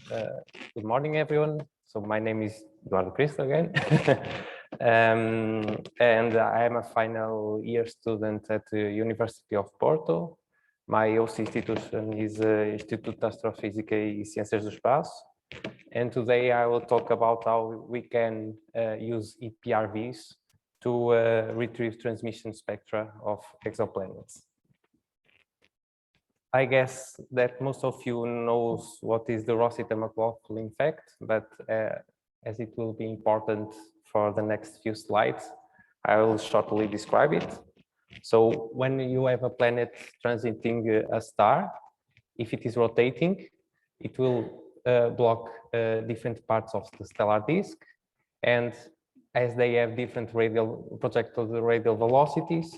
Good morning, everyone. So my name is Eduardo Cristo again. And I am a final year student at the University of Porto. My host institution is Instituto de Astrofísica e Ciências do Espaço. And today I will talk about how we can use EPRVs to retrieve transmission spectra of exoplanets. I guess that most of you knows what is the Rossiter-McLaughlin effect, but as it will be important for the next few slides, I will shortly describe it. So when you have a planet transiting a star, if it is rotating, it will block different parts of the stellar disk, and as they have different projected radial velocities,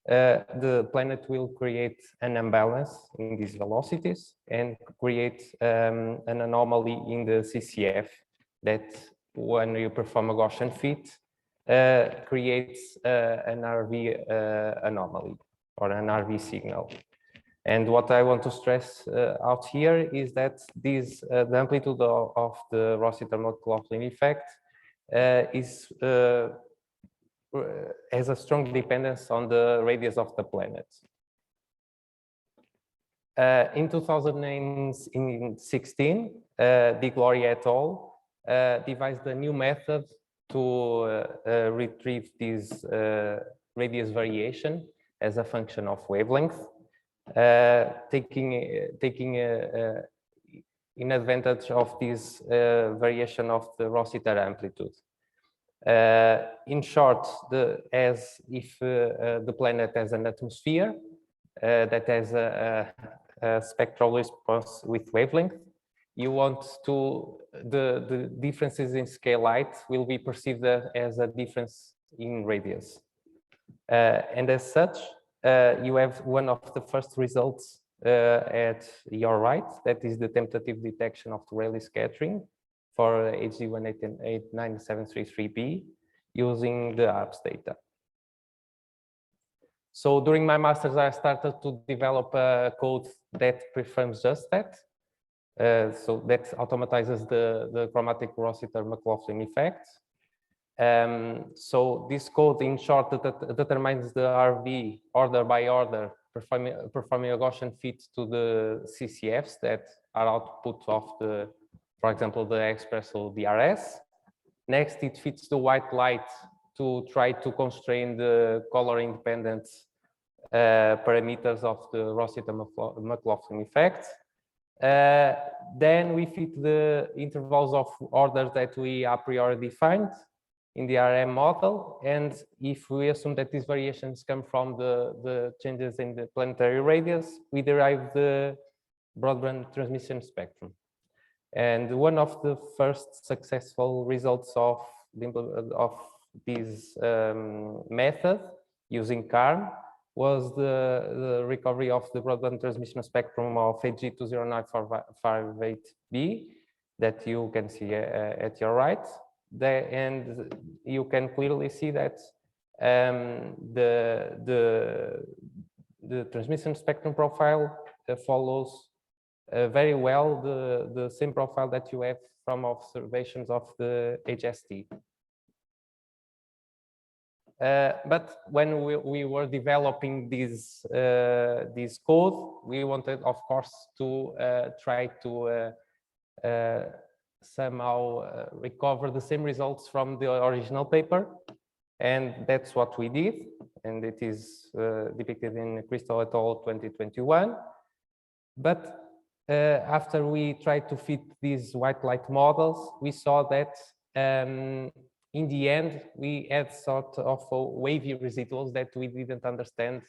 the planet will create an imbalance in these velocities and create an anomaly in the CCF that, when you perform a Gaussian fit, creates an RV anomaly or an RV signal. And what I want to stress out here is that the amplitude of the Rossiter-McLaughlin effect has a strong dependence on the radius of the planet. In 2016, Di Gloria et al. Devised a new method to retrieve this radius variation as a function of wavelength, taking in advantage of this variation of the Rossiter amplitude. In short, as if the planet has an atmosphere that has a spectral response with wavelength, you want to the differences in scale light will be perceived as a difference in radius, and as such, you have one of the first results at your right. That is the tentative detection of the Rayleigh scattering for HG 1889733b using the ARPS data. So during my master's, I started to develop a code that performs just that. So that automatizes the chromatic Rossiter-McLaughlin effect. So this code, in short, determines the RV order by order, performing a Gaussian fit to the CCFs that are output of the, for example, the ESPRESSO DRS. Next, it fits the white light to try to constrain the color independent parameters of the Rossiter-McLaughlin effect. Then we fit the intervals of order that we a priori defined in the RM model, and if we assume that these variations come from the changes in the planetary radius, we derive the broadband transmission spectrum. And one of the first successful results of this method using CARM was the recovery of the broadband transmission spectrum of HG 20958b that you can see at your right. And you can clearly see that the transmission spectrum profile follows very well the same profile that you have from observations of the HST. But when we were developing this code, we wanted, of course, to try to somehow recover the same results from the original paper, and that's what we did, and it is depicted in Cristo et al. 2021. But after we tried to fit these white light models, we saw that in the end we had sort of wavy residuals that we didn't understand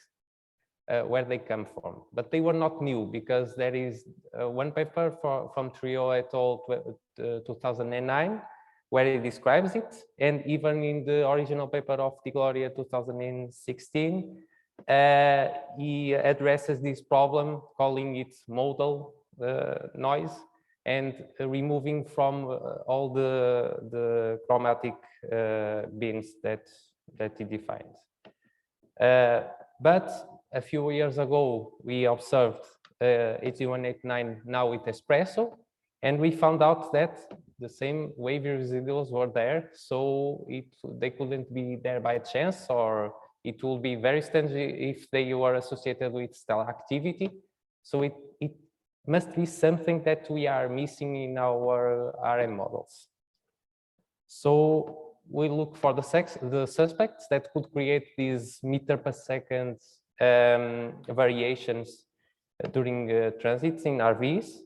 where they come from, but they were not new, because there is one paper from Trio et al. 2009 where he describes it, and even in the original paper of Di Gloria 2016, he addresses this problem, calling it modal noise, and removing from all the chromatic bins that he defines. But a few years ago, we observed HG189 now with ESPRESSO, And we found out that the same wavy residuals were there, so they couldn't be there by chance, or it will be very strange if they were associated with stellar activity. So it must be something that we are missing in our RM models. So we look for the suspects that could create these meter per second variations during transits in RVs.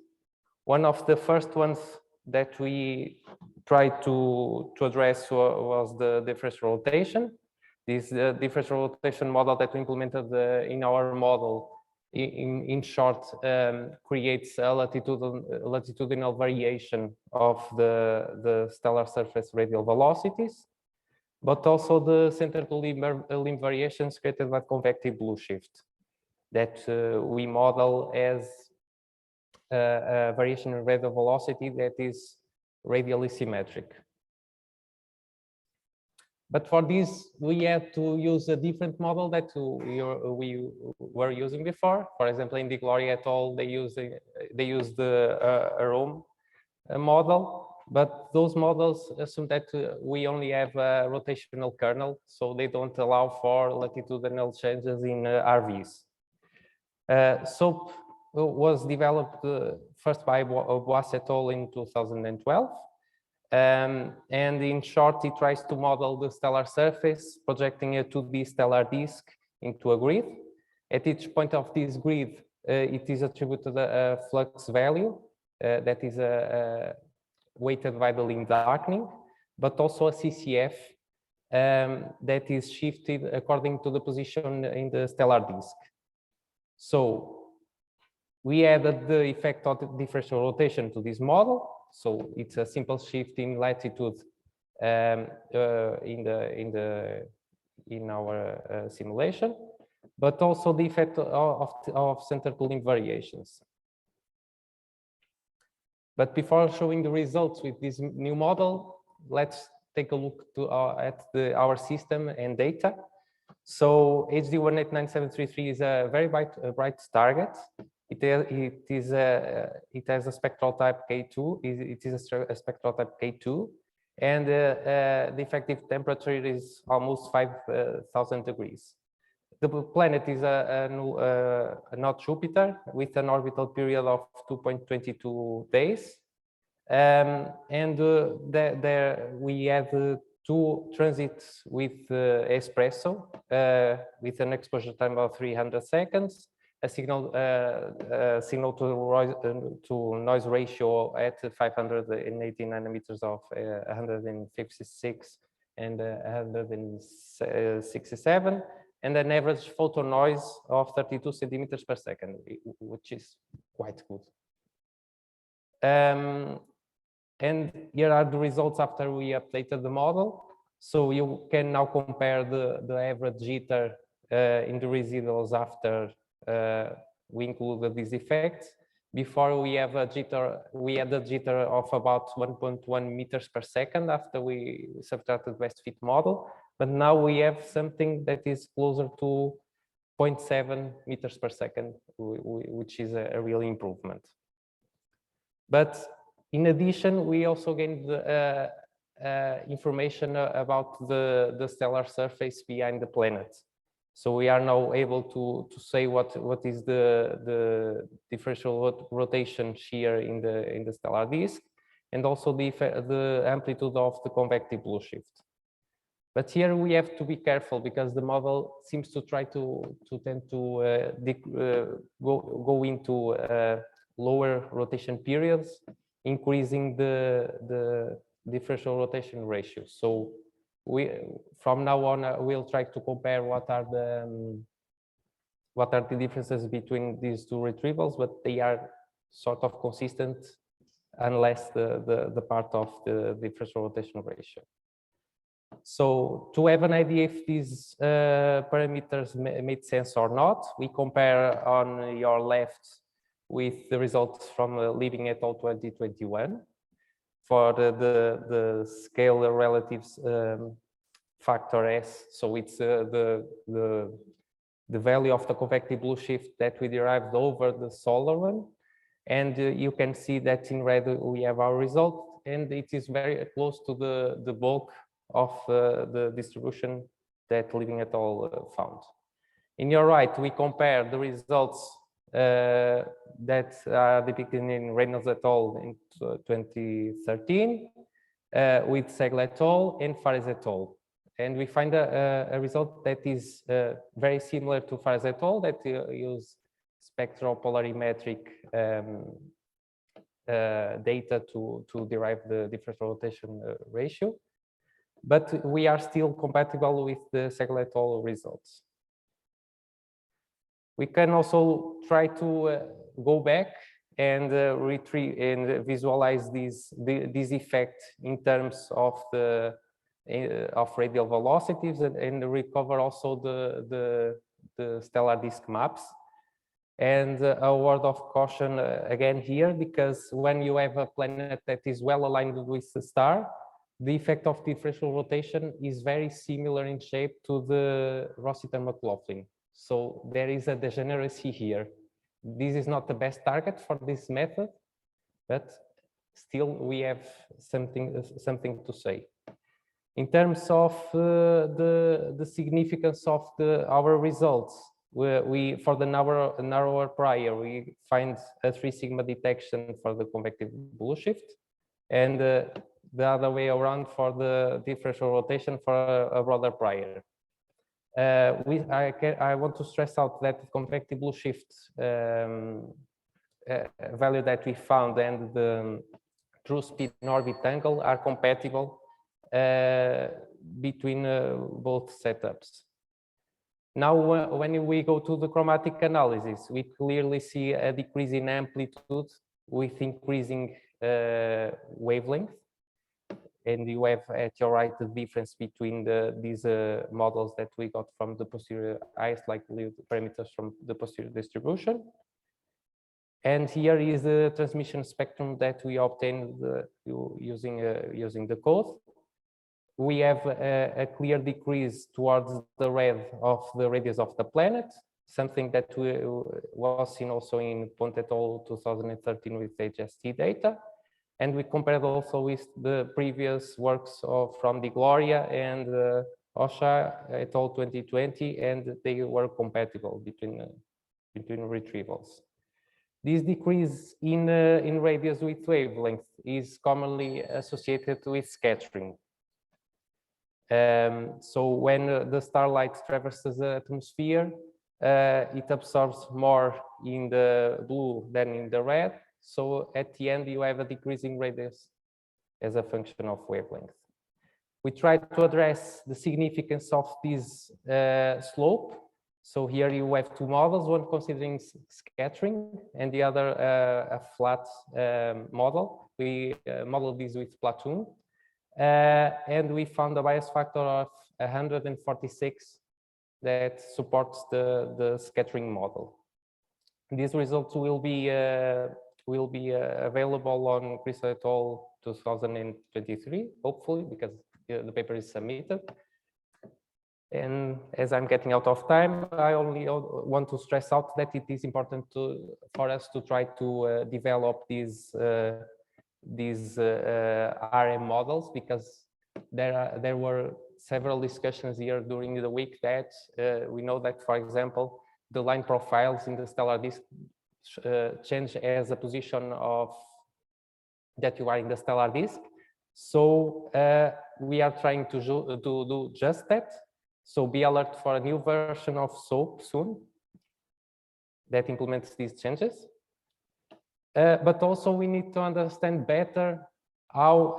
One of the first ones that we tried to address was the differential rotation. This differential rotation model that we implemented in our model, in short, creates a latitudinal variation of the stellar surface radial velocities, but also the center to limb variations created by convective blue shift that we model as a variation in radial velocity that is radially symmetric. But for this, we had to use a different model that we were using before. For example, in the Gloria et al., they used the Rome model, but those models assume that we only have a rotational kernel, so they don't allow for latitudinal changes in RVs. SOAP was developed first by Boas et al. In 2012. And in short, it tries to model the stellar surface, projecting a 2D stellar disk into a grid. At each point of this grid, it is attributed a flux value that is weighted by the limb darkening, but also a CCF that is shifted according to the position in the stellar disk. So we added the effect of the differential rotation to this model. So it's a simple shift in latitude in our simulation, but also the effect of center to limb variations. But before showing the results with this new model, let's take a look at our system and data. So HD 189733 is a very bright target. It has a spectral type K2. It is a spectral type K2, and the effective temperature is almost 5,000 degrees. The planet is not Jupiter, with an orbital period of 2.22 days. There we have two transits with ESPRESSO, with an exposure time of 300 seconds, a signal to noise ratio at 580 nanometers of 156 and 167, and an average photon noise of 32 centimeters per second, which is quite good. And here are the results after we updated the model. So you can now compare the average jitter in the residuals after we included these effects. Before we have a jitter, we had a jitter of about 1.1 meters per second after we subtracted best fit model. But now we have something that is closer to 0.7 meters per second, which is a real improvement. But in addition, we also gained information about the stellar surface behind the planet. So we are now able to say what is the differential rotation shear in the stellar disk, and also the amplitude of the convective blue shift. But here we have to be careful, because the model seems to try to tend to go into lower rotation periods, increasing the differential rotation ratio. So from now on we'll try to compare what are the differences between these two retrievals, but they are sort of consistent unless the part of the differential rotation ratio. So to have an idea if these parameters made sense or not, we compare on your left with the results from Living et al. 2021 for the scale relatives factor S. So it's the value of the convective blue shift that we derived over the solar one. And you can see that in red we have our result, and it is very close to the bulk of the distribution that Living et al. Found. In your right, we compare the results that are depicted in Reynolds et al. In 2013 with Segla et al. And Fares et al. And we find a result that is very similar to Fares et al. That use spectropolarimetric data to derive the differential rotation ratio. But we are still compatible with the Segla et al. Results. We can also try to go back and retrieve and visualize this effect in terms of the of radial velocities and recover also the stellar disk maps. And a word of caution again here, because when you have a planet that is well aligned with the star, the effect of differential rotation is very similar in shape to the Rossiter-McLaughlin. So there is a degeneracy here. This is not the best target for this method, but still we have something to say. In terms of the significance of our results, we for the narrower prior, we find a 3 sigma detection for the convective blue shift, and the other way around for the differential rotation for a broader prior. I want to stress out that the convective blue shift value that we found and the true speed and orbit angle are compatible between both setups. Now, when we go to the chromatic analysis, we clearly see a decrease in amplitude with increasing wavelength. And you have at your right the difference between these models that we got from the posterior eyes, like parameters from the posterior distribution. And here is the transmission spectrum that we obtained using the code. We have a clear decrease towards the red of the radius of the planet, something that was seen also in Pont et al. 2013 with HST data. And we compared also with the previous works from Di Gloria and Osha et al. 2020, and they were compatible between retrievals. This decrease in radius with wavelength is commonly associated with scattering. So when the starlight traverses the atmosphere, it absorbs more in the blue than in the red. So at the end, you have a decreasing radius as a function of wavelength. We tried to address the significance of this slope. So here you have two models, one considering scattering and the other a flat model. We modeled this with Platoon. And we found a bias factor of 146 that supports the scattering model. These results will be available on Cristo et al. 2023, hopefully, because the paper is submitted. And as I'm getting out of time, I only want to stress out that it is important for us to try to develop these RM models, because there were several discussions here during the week that we know that, for example, the line profiles in the stellar disk change as a position of that you are in the stellar disk. So we are trying to do just that. So be alert for a new version of SOAP soon that implements these changes. But also we need to understand better how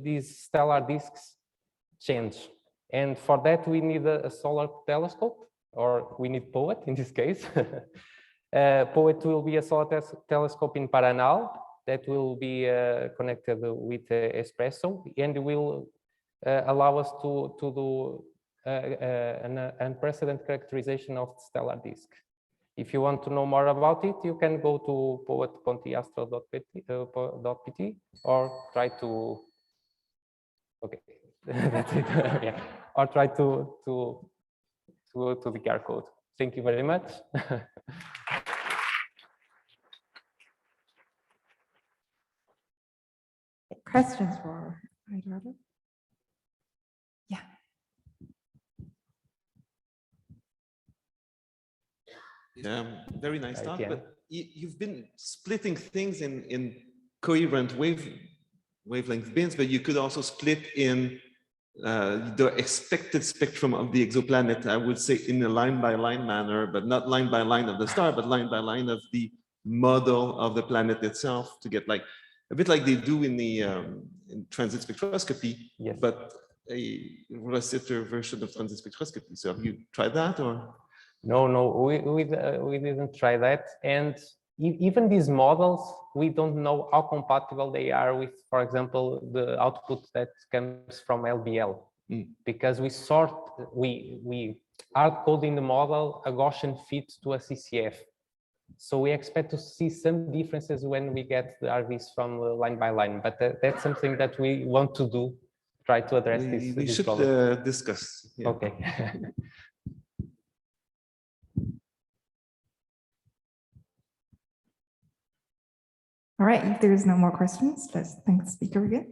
these stellar disks change. And for that, we need a solar telescope, or we need POET in this case. POET will be a solar telescope in Paranal that will be connected with ESPRESSO, and will allow us to do an unprecedented characterization of the stellar disk. If you want to know more about it, you can go to poet.astro.pt or try to, okay, that's it. Yeah. Or try to go to the QR code. Thank you very much. questions for Eduardo? Yeah. Very nice talk, Yeah. but you've been splitting things in coherent wavelength bins, but you could also split in the expected spectrum of the exoplanet, I would say, in a line-by-line manner, but not line-by-line of the star, but line-by-line of the model of the planet itself, to get like a bit like they do in the in transit spectroscopy, Yes. but a receiver version of transit spectroscopy. So have you tried that, or? No, we didn't try that. And even these models, we don't know how compatible they are with, for example, the output that comes from LBL. Because we hard code in the model a Gaussian fit to a CCF. So we expect to see some differences when we get the RVs from line by line, but that's something that we want to do, try to address this. We should discuss. Yeah. Okay. All right, if there's no more questions, let's thank the speaker again.